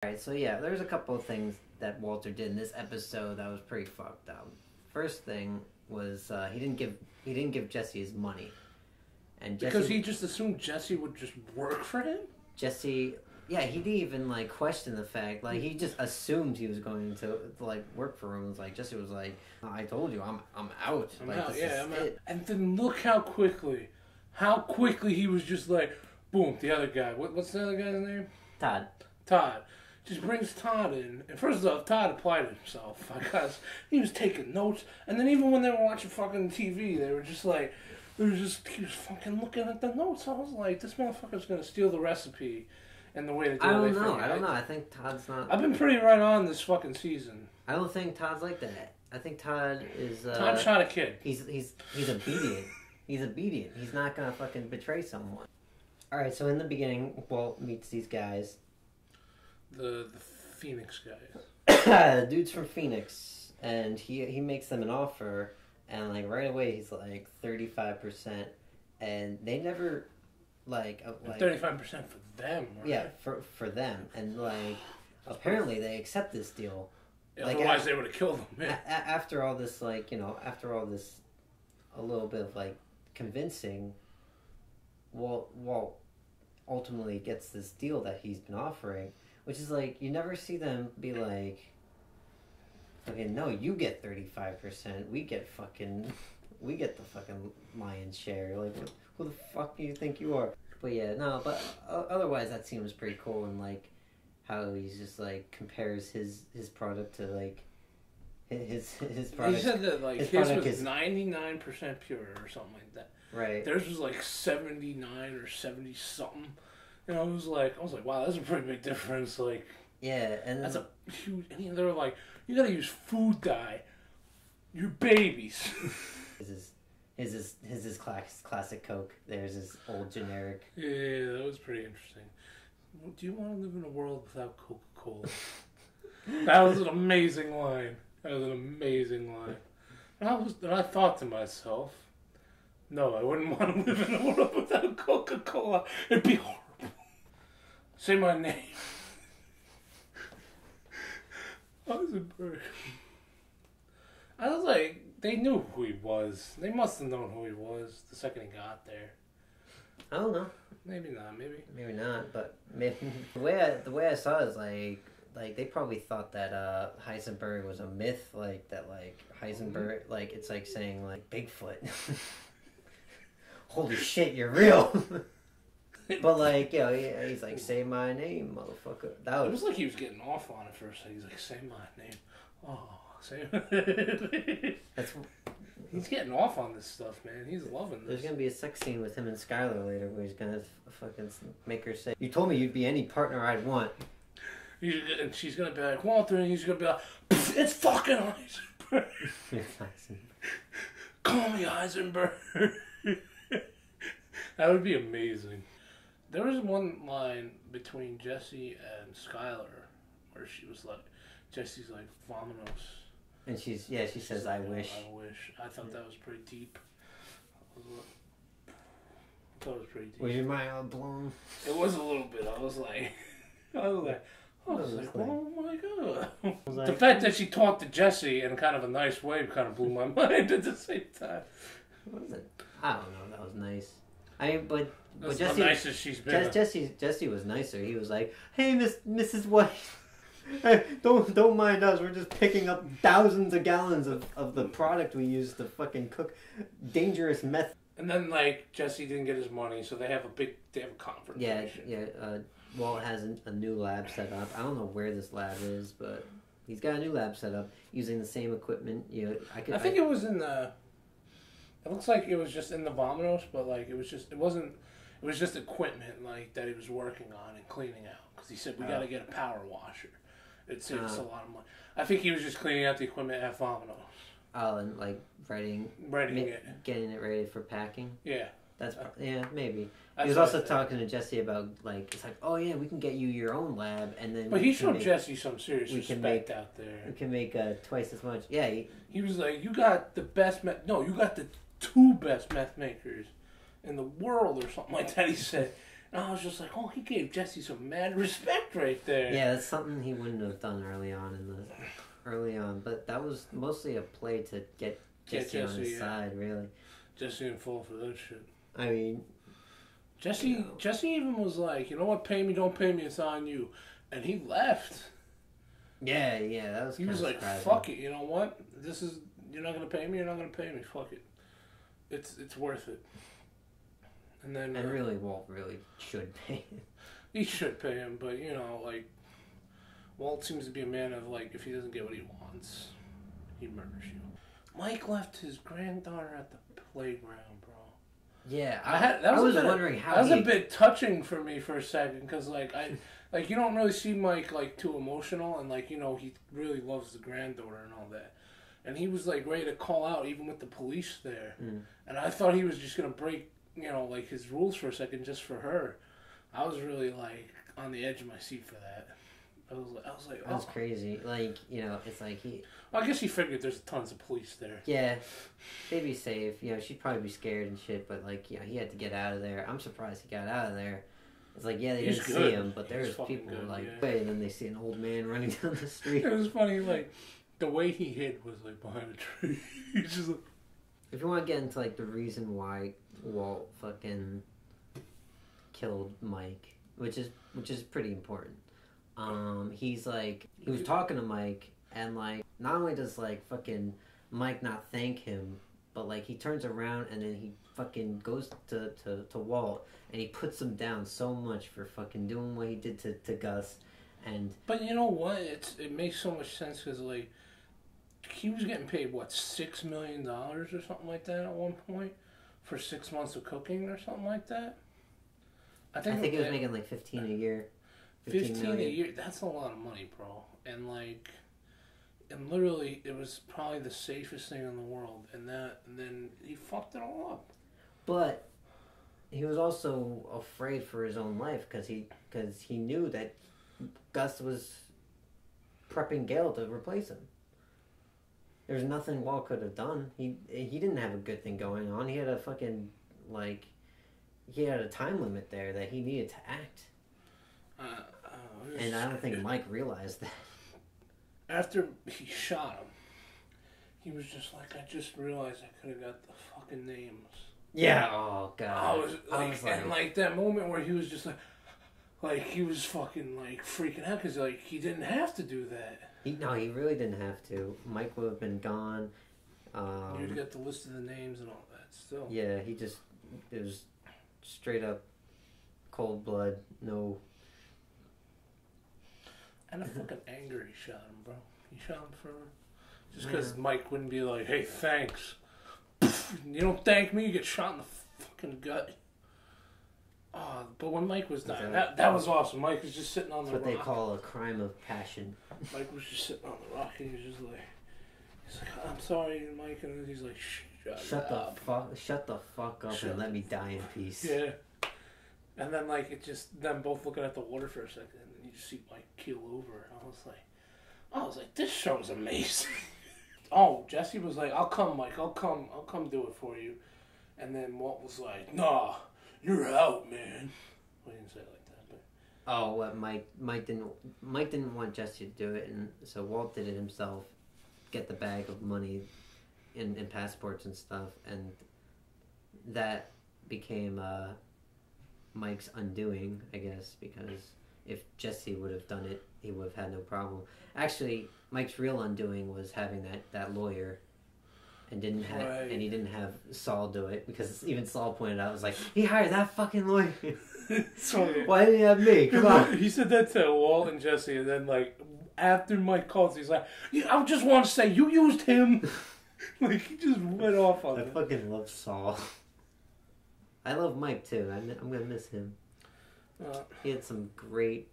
Alright, so yeah, there's a couple of things that Walter did in this episode that was pretty fucked up. First thing was he didn't give Jesse his money, and Jesse, because he just assumed Jesse would just work for him. Jesse, yeah, he didn't even like question the fact. Like he just assumed he was going to like work for him. It was like Jesse was like, "I told you, I'm out. I'm like, out. Yeah, I'm out." it. And then look how quickly he was just like, boom. The other guy. What's the other guy's name? Todd. Just brings Todd in. And first off, Todd applied himself because he was taking notes. And then even when they were watching fucking TV, they were just like, he was fucking looking at the notes. I was like, this motherfucker's gonna steal the recipe and the way to do it. I don't know. I think Todd's not. I've been pretty right on this fucking season. I don't think Todd's like that. I think Todd is. Todd shot a kid. He's obedient. He's obedient. He's not gonna fucking betray someone. All right. So in the beginning, Walt meets these guys. The Phoenix guys. Dude's from Phoenix, and he makes them an offer, and like right away he's like 35%, and they never like 35% for them. Right? Yeah, for them, and like apparently they accept this deal. Like, otherwise they would have killed them. After all this, like after all this, a little bit of like convincing, Walt ultimately gets this deal that he's been offering. Which is like, you never see them be like, okay, no, you get 35%, we get the fucking lion's share. Like, who the fuck do you think you are? But yeah, no, but otherwise that seems pretty cool, and like, how he's just like, compares his product to like, his product. He said that like, his was 99% pure or something like that. Right. Theirs was like 79 or 70 something. And I was like, wow, that's a pretty big difference. Like, yeah, and that's a huge. And they're like, you gotta use food dye. Your babies. His is classic Coke. There's his old generic. Yeah, that was pretty interesting. Do you want to live in a world without Coca-Cola? That was an amazing line. And I thought to myself, no, I wouldn't want to live in a world without Coca-Cola. It'd be horrible. Say my name. Heisenberg. I was like, they knew who he was. They must have known who he was the second he got there. I don't know. Maybe not. Maybe not. But maybe, the way I saw it is like they probably thought that Heisenberg was a myth. Like that. Like Heisenberg. Like it's like saying like Bigfoot. Holy shit, you're real. But like, he's like, say my name, motherfucker. It was like he was getting off on it for a second. He's like, say my name. Oh, say He's getting off on this stuff, man. He's loving this. There's gonna be a sex scene with him and Skylar later where he's gonna fucking make her say, "You told me you'd be any partner I'd want." And she's gonna be like, Walter, and he's gonna be like, it's fucking Heisenberg. Call me Heisenberg. That would be amazing. There was one line between Jesse and Skylar where she was like, Jesse's like, "Vominos." And she says, "I wish." I wish. I thought that was pretty deep. I thought it was pretty deep. Was your mind all blown? It was a little bit. I was like, oh my god. The fact that she talked to Jesse in kind of a nice way kind of blew my mind at the same time. What was it? I don't know. That was nice. But Jesse, the nicest she's been. Jesse was nicer. He was like, "Hey, Mrs. White, hey, don't mind us. We're just picking up thousands of gallons of the product we use to fucking cook dangerous meth." And then like Jesse didn't get his money, so they have a confrontation. Yeah. Walt has a new lab set up. I don't know where this lab is, but he's got a new lab set up using the same equipment. I think it was in the. It looks like it was just in the Vominos, but like it was just equipment like that he was working on and cleaning out because he said we got to get a power washer. It saves a lot of money. I think he was just cleaning out the equipment at Vominos. Oh, and like readying it, getting it ready for packing. Yeah, maybe. He was also talking to Jesse about like it's like, oh yeah, we can get you your own lab, and then. But he showed Jesse some serious respect out there. We can make twice as much. Yeah, he was like, you got the best you got the 2 best meth makers in the world or something like that. He said, And I was just like, oh, he gave Jesse some mad respect right there. Yeah, that's something he wouldn't have done early on. But that was mostly a play to get Jesse on his side, really. Jesse didn't fall for that shit. I mean, Jesse even was like, you know what, pay me, don't pay me, it's on you. And he left. Yeah, that was. He was like, surprising. Fuck it, you know what? You're not gonna pay me, you're not gonna pay me. Fuck it. It's worth it. And then really, Walt really should pay him. He should pay him, but you know, like, Walt seems to be a man of like, if he doesn't get what he wants, he murders you. Mike left his granddaughter at the playground, bro. Yeah, I was wondering how. That was a bit touching for me for a second, because like you don't really see Mike like too emotional, and like, you know, he really loves the granddaughter and all that, and he was like ready to call out even with the police there, and I thought he was just gonna break, you know, like his rules for a second just for her. I was really like on the edge of my seat for that. I was like, oh. That's crazy. Like, you know, it's like he. Well, I guess he figured there's tons of police there. Yeah, they'd be safe. You know, she'd probably be scared and shit. But like, you know, he had to get out of there. I'm surprised he got out of there. It's like, yeah, they didn't see him, but there's people like, and then they see an old man running down the street. It was funny, like the way he hid was like behind a tree. He's just like. If you want to get into like the reason why Walt fucking killed Mike, which is pretty important. He's like, he was talking to Mike, and like, not only does like fucking Mike not thank him, but like he turns around and then he fucking goes to Walt and he puts him down so much for fucking doing what he did to Gus. And but you know what? It makes so much sense because like he was getting paid what, $6 million or something like that at one point for 6 months of cooking or something like that. I think he was making like 15 a year. 15 a year, that's a lot of money, bro. And like, and literally, it was probably the safest thing in the world. And then he fucked it all up. But he was also afraid for his own life because he knew that Gus was prepping Gale to replace him. There's nothing Walt could have done. He didn't have a good thing going on. He had a fucking like, he had a time limit there that he needed to act. And I don't think Mike realized that. After he shot him, he was just like, I just realized I could have got the fucking names. Yeah. Oh god. I was like, and like that moment where he was just like he was fucking like freaking out because like he didn't have to do that. He really didn't have to. Mike would have been gone. You'd get the list of the names and all that. Still. Yeah, it was straight up cold blood. No. And the fucking anger he shot him, bro. He shot him for just because Mike wouldn't be like, "Hey, thanks." You don't thank me, you get shot in the fucking gut. Oh, but when Mike was dying, that was awesome. Mike was just sitting on the rock. That's what they call a crime of passion. Mike was just sitting on the rock, and he was just like, "I'm sorry, Mike," and then he's like, "Shut the fuck up and let me die in peace." Yeah. And then like it just them both looking at the water for a second, and then you just see Mike keel over, and I was like, this show's amazing. Oh, Jesse was like, "I'll come, Mike. I'll come do it for you." And then Walt was like, "Nah, you're out, man." Well, he didn't say it like that, but. Oh, what Mike didn't want Jesse to do it, and so Walt did it himself, get the bag of money, and passports and stuff, and that became Mike's undoing, I guess, because if Jesse would have done it, he would have had no problem. Actually, Mike's real undoing was having that lawyer, and he didn't have Saul do it, because even Saul pointed out, was like, he hired that fucking lawyer. So why didn't he have me? Come on. He said that to Walt and Jesse, and then like after Mike calls, he's like, I just want to say you used him. Like he just went off on it. I fucking love Saul. I love Mike too. I'm gonna miss him. He had some great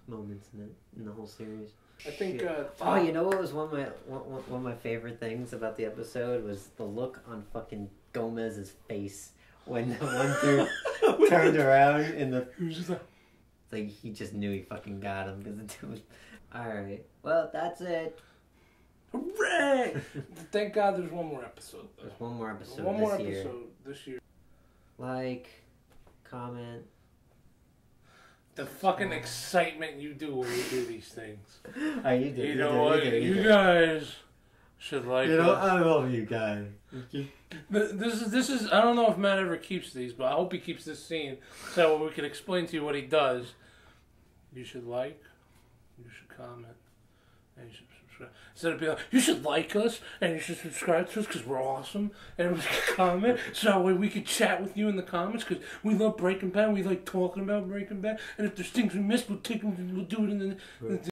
moments in the whole series. I think. You know what was one of my favorite things about the episode was the look on fucking Gomez's face when the one dude turned around in the. He was just like he just knew he fucking got him because the dude was. All right. Well, that's it. Hooray! Thank God there's one more episode. Though. There's one more episode. One more episode this year. Like, comment, The fucking excitement you do when you do these things. You do. You know what? You guys should like. You know, I love you guys. This is. I don't know if Matt ever keeps these, but I hope he keeps this scene so we can explain to you what he does. You should like. You should comment. And you should subscribe. Instead of being like, you should like us and you should subscribe to us because we're awesome. And we can comment so that way we can chat with you in the comments because we love Breaking Bad. We like talking about Breaking Bad. And if there's things we missed, we'll do it in the